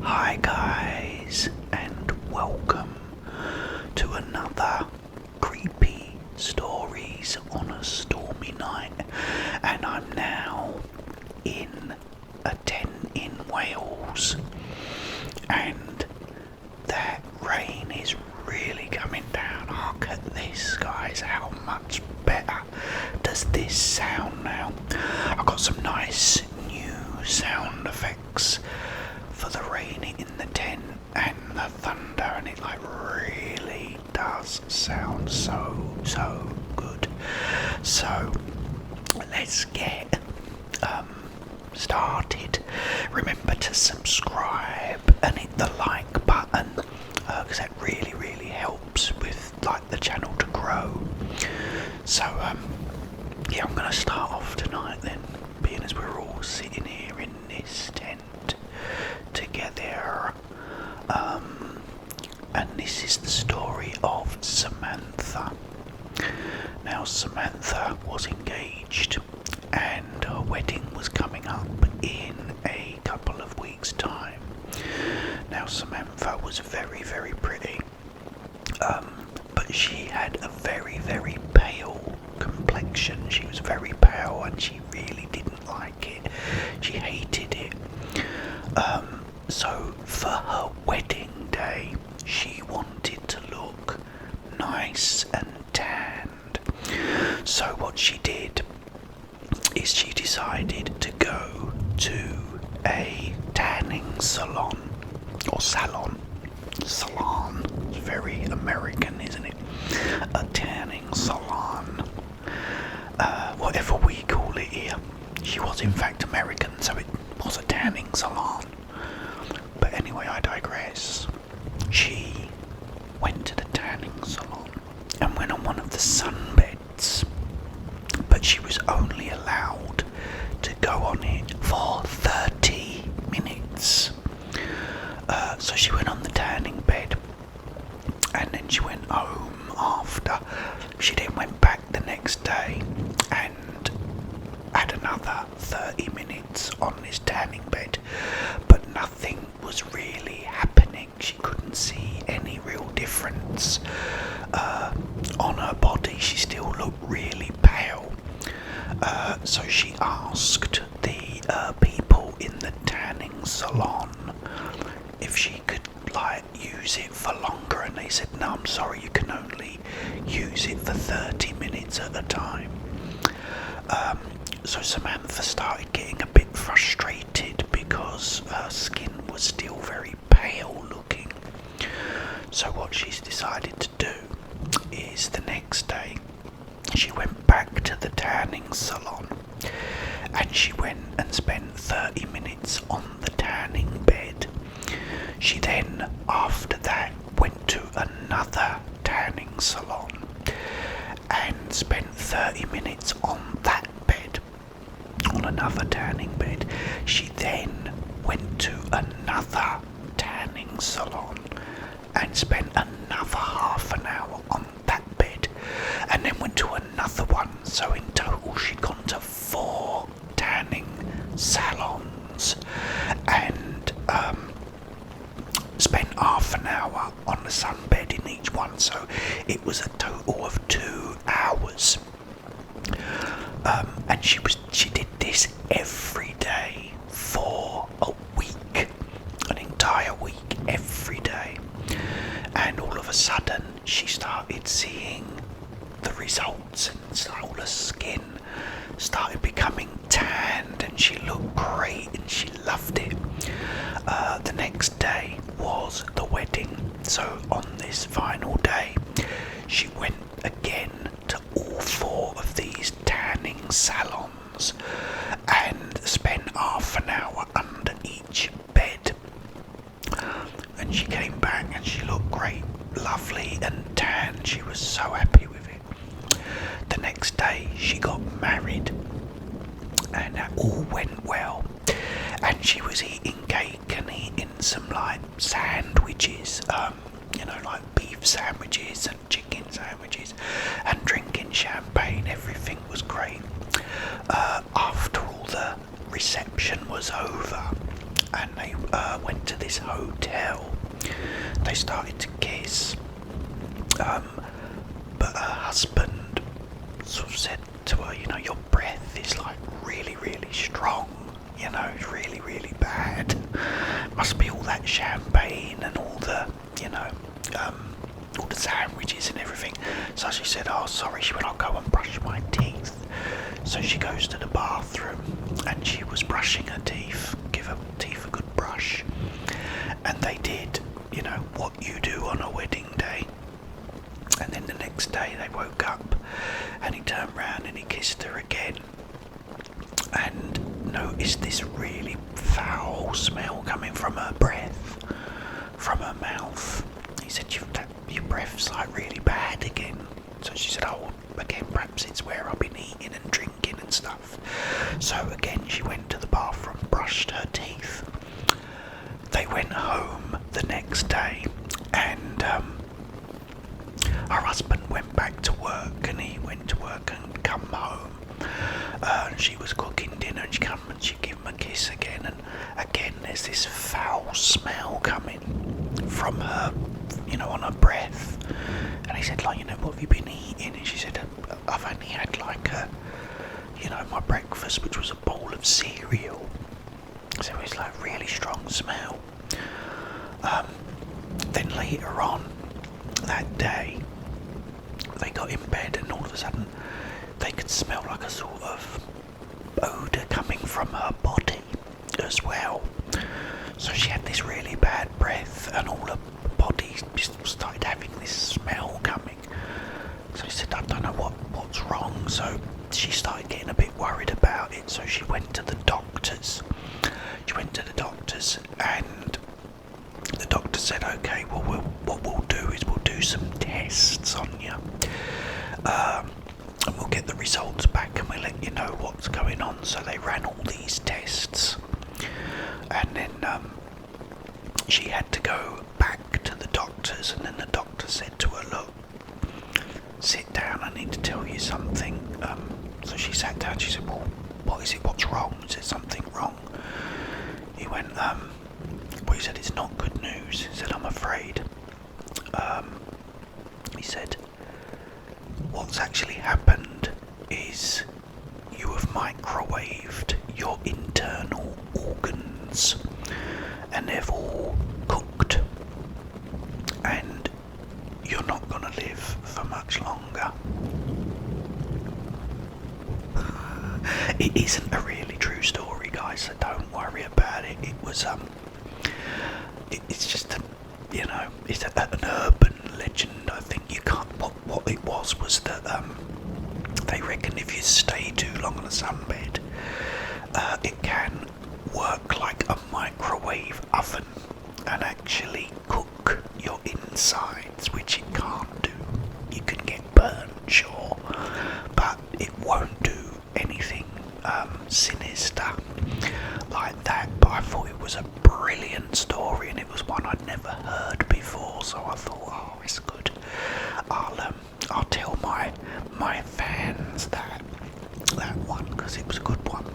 Hi guys, and welcome to another creepy stories on a stormy night. And I'm now in a tent in Wales, and that rain is really coming down. Look at this, guys. How much better does this sound now? I've got some nice new sound effects for the rain in the tent and the thunder, and it really does sound so good. So let's get started. Remember to subscribe and hit the like button, because that really helps with the channel to grow. So yeah, I'm gonna start off tonight then, being as we're all sitting here in this tent together. And this is the story of Samantha. Now, Samantha was engaged, and her wedding was coming up in a couple of weeks' time. Now, Samantha was very pretty, but she had a very pale complexion. She was very pale, and she really didn't like it. She hated it. So for her wedding day, she wanted to look nice and tanned. So what she did is she decided to go to a tanning salon, or salon. Salon. It's very American, isn't it? A tanning salon. Whatever we call it here. She was in fact American, so it was a tanning salon. But anyway, I digress. She went to the tanning salon and went on one of the sunbeds, but she was only allowed to go on it for 30 minutes. So she went on the tanning bed, and then she went home after. She then went back the next day and had another 30 minutes on this tanning bed, but nothing was really happening. She couldn't see any real difference on her body. She still looked really pale. So she asked the people in the tanning salon if she could use it for longer, and they said, no, I'm sorry, you can only use it for 30 minutes at a time. So Samantha started getting a bit frustrated because her skin was still very pale looking. So what she's decided to do is the next day she went back to the tanning salon, and she went and spent 30 minutes on the tanning bed. She then, after that, went to another tanning salon and spent 30 minutes on that bed, on another tanning bed. She then went to another tanning salon and spent another half an hour on that bed, and then went to another one. So in total she'd gone to 4 tanning salons and spent half an hour on the sunbed in each one, so it was a total of 2 hours. And she did this every day for a week, an entire week, every day. And all of a sudden she started seeing the results, and all her skin started becoming tanned, and she looked great, and she loved it. The next day was the wedding, so on this final day she went again to all 4 of these tanning salons and spent half an hour under each bed, and she came back and she looked great, lovely and tan. She was so happy with it. The next day she got married, and that all went well, and she was eating cake and eating some sandwiches, beef sandwiches and chicken sandwiches, and drinking champagne. Everything was great. After all the reception was over, and they went to this hotel. They started to kiss, but her husband sort of said to her, you know, your breath is like really, really strong. You know, it's really, really bad. Must be all that champagne and all the, you know, all the sandwiches and everything. So she said, oh, sorry. She went, I'll go and brush my teeth. So she goes to the bathroom and she was brushing her teeth, give her teeth a good brush. And they did, you know, what you do on a wedding day. And then the next day they woke up and he turned round and he kissed her again. And noticed this really foul smell coming from her breath, from her mouth. He said, your breath's like really bad again. So she said, oh, again, perhaps it's where I've been eating and drinking and stuff. So again, she went to the bathroom, brushed her teeth. They went home the next day, and her husband went back to work, and he went to work and come home. And she was cooking dinner, and she come and she give him a kiss again, and again there's this foul smell coming from her, you know, on her breath. And he said, like, you know, what have you been eating? And she said, I've only had like you know, my breakfast, which was a bowl of cereal. So it was like really strong smell. Then later on that day, they got in bed, and all of a sudden they could smell like a sort of odour coming from her body as well. So she had this really bad breath, and all her body just started having this smell coming. So she said, I don't know what's wrong. So she started getting a bit worried about it. So she went to the doctors. And the doctor said, okay, well, what we'll do is we'll do some tests on you. And we'll get the results back and we'll let you know what's going on. So they ran all these tests, and then she had to go back to the doctors, and then the doctor said to her, look, sit down, I need to tell you something. So she sat down. She said, well, what is it, what's wrong? Is there something wrong? He went, well, he said, it's not good news. He said, I'm afraid. He said, what's actually happened is you have microwaved your internal organs, and they've all cooked, and you're not going to live for much longer. It isn't a really true story, guys, so don't worry about it. It was it's just you know, it's an urban legend. I think you can't. What it was that they reckon if you stay too long on a sunbed, it can work like a microwave oven and actually cook your insides, which it can't do. You can get burnt, sure, but it won't do anything sinister like that. But I thought it was a brilliant story, and it was one I'd never heard before, so I thought, oh, it's good. I'll tell my fans that one, because it was a good one.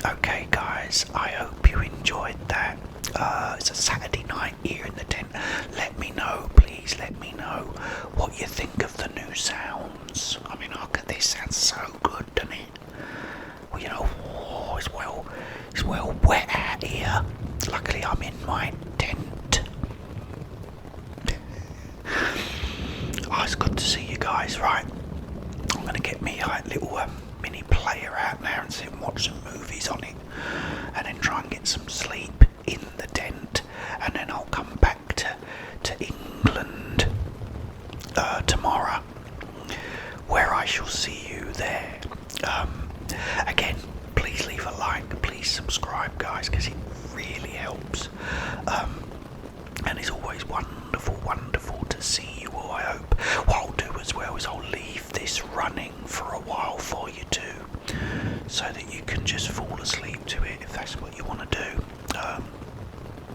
Okay, guys, I hope you enjoyed that. It's a Saturday night here in the tent. Let me know, please. Let me know what you think of the new sounds. I mean, this sounds so good, doesn't it? Well, you know, it's well wet out here. Luckily, I'm in my tent. Oh, it's good to see you guys. Right, I'm gonna get me little mini player out now and sit and watch some movies on it, and then try and get some sleep in the tent, and then I'll come back to England tomorrow, where I shall see you there. Again, please leave a like, please subscribe, guys, because it really helps. And it's always wonderful to see you all, I hope. What I'll do as well is I'll leave this running for a while for you too, so that you can just fall asleep to it if that's what you want to do.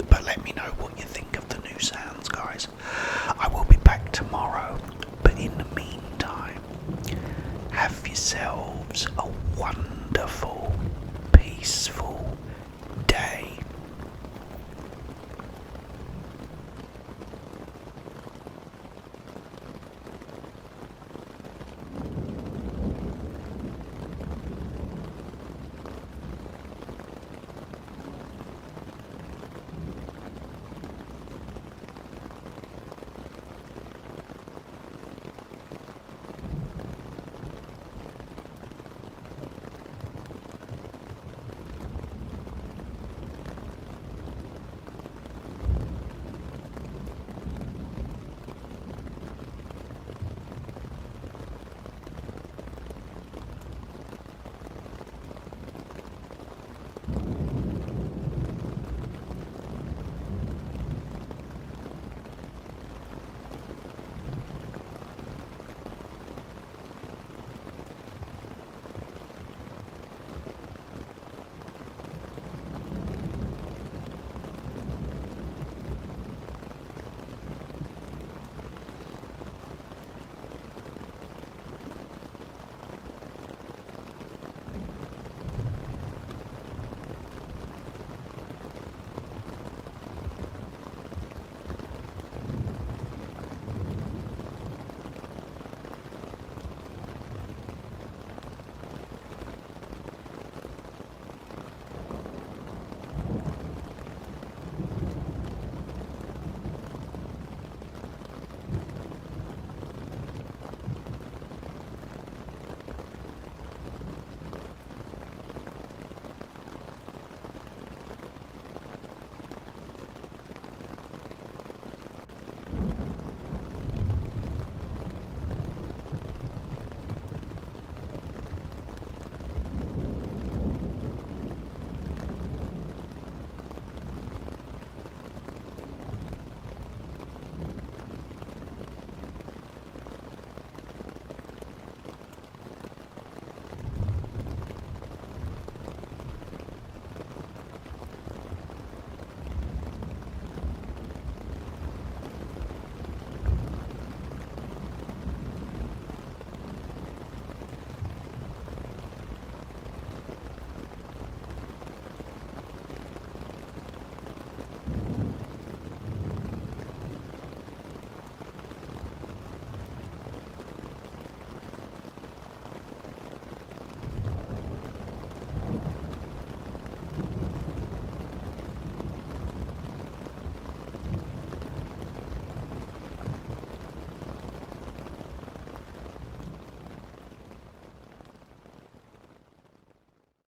But let me know what you think of the new sounds, guys. I will be back tomorrow, but in the meantime, have yourselves a